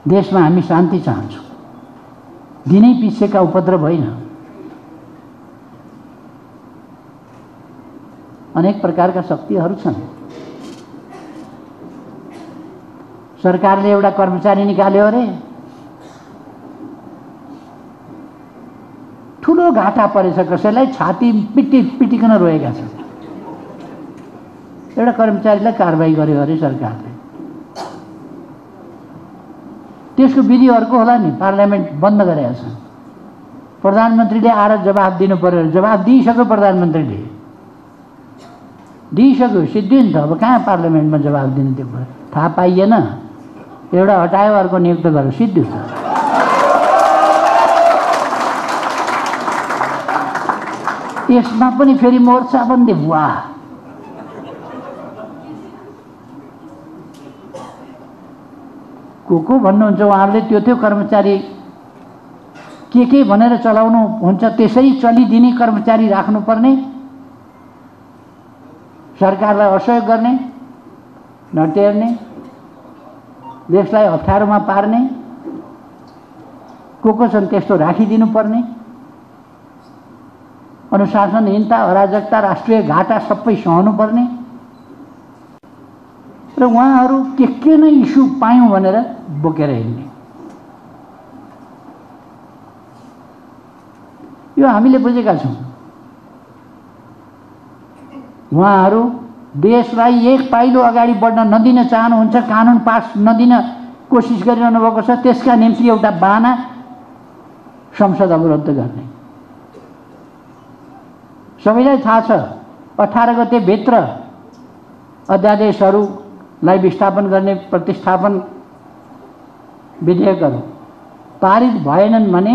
देशमा हामी शान्ति चाहन्छौँ, दिनै पिछेका उपद्रव होइन। अनेक प्रकारका शक्तिहरू छन्। सरकारले एउटा कर्मचारी निकाल्यो अरे, ठुलो घाटा परेछ, कसैलाई छाती पिटिकन रोएका छन्। एउटा कर्मचारीलाई कारबाही गर्यो अरे सरकारले। त्यसको विधि अर्को होला नि, पार्लियामेन्ट बन्द गरेका छन्। प्रधानमन्त्रीले आएर जवाफ दिनु पर्यो। जवाफ दिइसक्यो, प्रधानमन्त्रीले दिइसक्यो, सिद्धियो नि त। अब कहाँ पार्लियामेन्टमा जवाफ दिनु, त्यो कुरा थाहा पाइएन। एउटा हटायो, अर्को नियुक्त गर्यो, सिद्धियो त। यसमा पनि फेरि मोर्चाबन्दी। वाह, को भन्नुहुन्छ उहाँहरूले, त्यो कर्मचारी के भनेर चलाउनु हुन्छ, त्यसै चलिदिने कर्मचारी राख्नुपर्ने, सरकारलाई असहयोग गर्ने, नटेर्ने, देशलाई अप्ठ्यारोमा पार्ने को छन्, त्यस्तो राखिदिनु पर्ने। अनुशासनहीनता, अराजकता, राष्ट्रिय घाटा सबै सहनु पर्ने। र उहाँहरू के नै इस्यु पायौँ भनेर बोकेर हिँड्ने। यो हामीले बुझेका छौँ। उहाँहरू देशलाई एक पाइलो अगाडि बढ्न नदिन चाहनुहुन्छ, कानुन पास नदिन कोसिस गरिरहनु भएको छ। त्यसका निम्ति एउटा बहाना संसद अवरुद्ध गर्ने। सबैलाई थाहा छ, 18 गते भित्र अध्यादेशहरूलाई विस्थापन गर्ने प्रतिस्थापन विधेयकहरू पारित भएनन् भने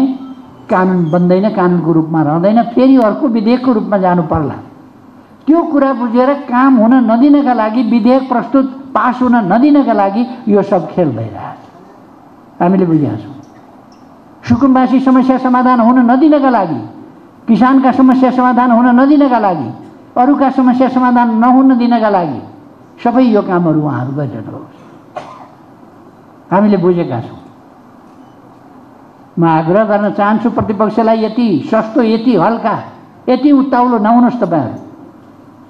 कानुन बन्दैन, कानुनको रूपमा रहँदैन, फेरि अर्को विधेयकको रूपमा जानु पर्ला। त्यो कुरा बुझेर काम हुन नदिनका लागि, विधेयक प्रस्तुत पास हुन नदिनका लागि यो सब खेल भइरहेछ। हामीले बुझेका छौँ। सुकुम्बासी समस्या समाधान हुन नदिनका लागि, किसानका समस्या समाधान हुन नदिनका लागि, अरूका समस्या समाधान नहुन दिनका लागि सबै यो कामहरू उहाँहरू गरिरहनु भएको छ। हामीले बुझेका छौँ। म आग्रह गर्न चाहन्छु प्रतिपक्षलाई, यति सस्तो, यति हल्का, यति उत्ताउलो नहुनुहोस् तपाईहरु।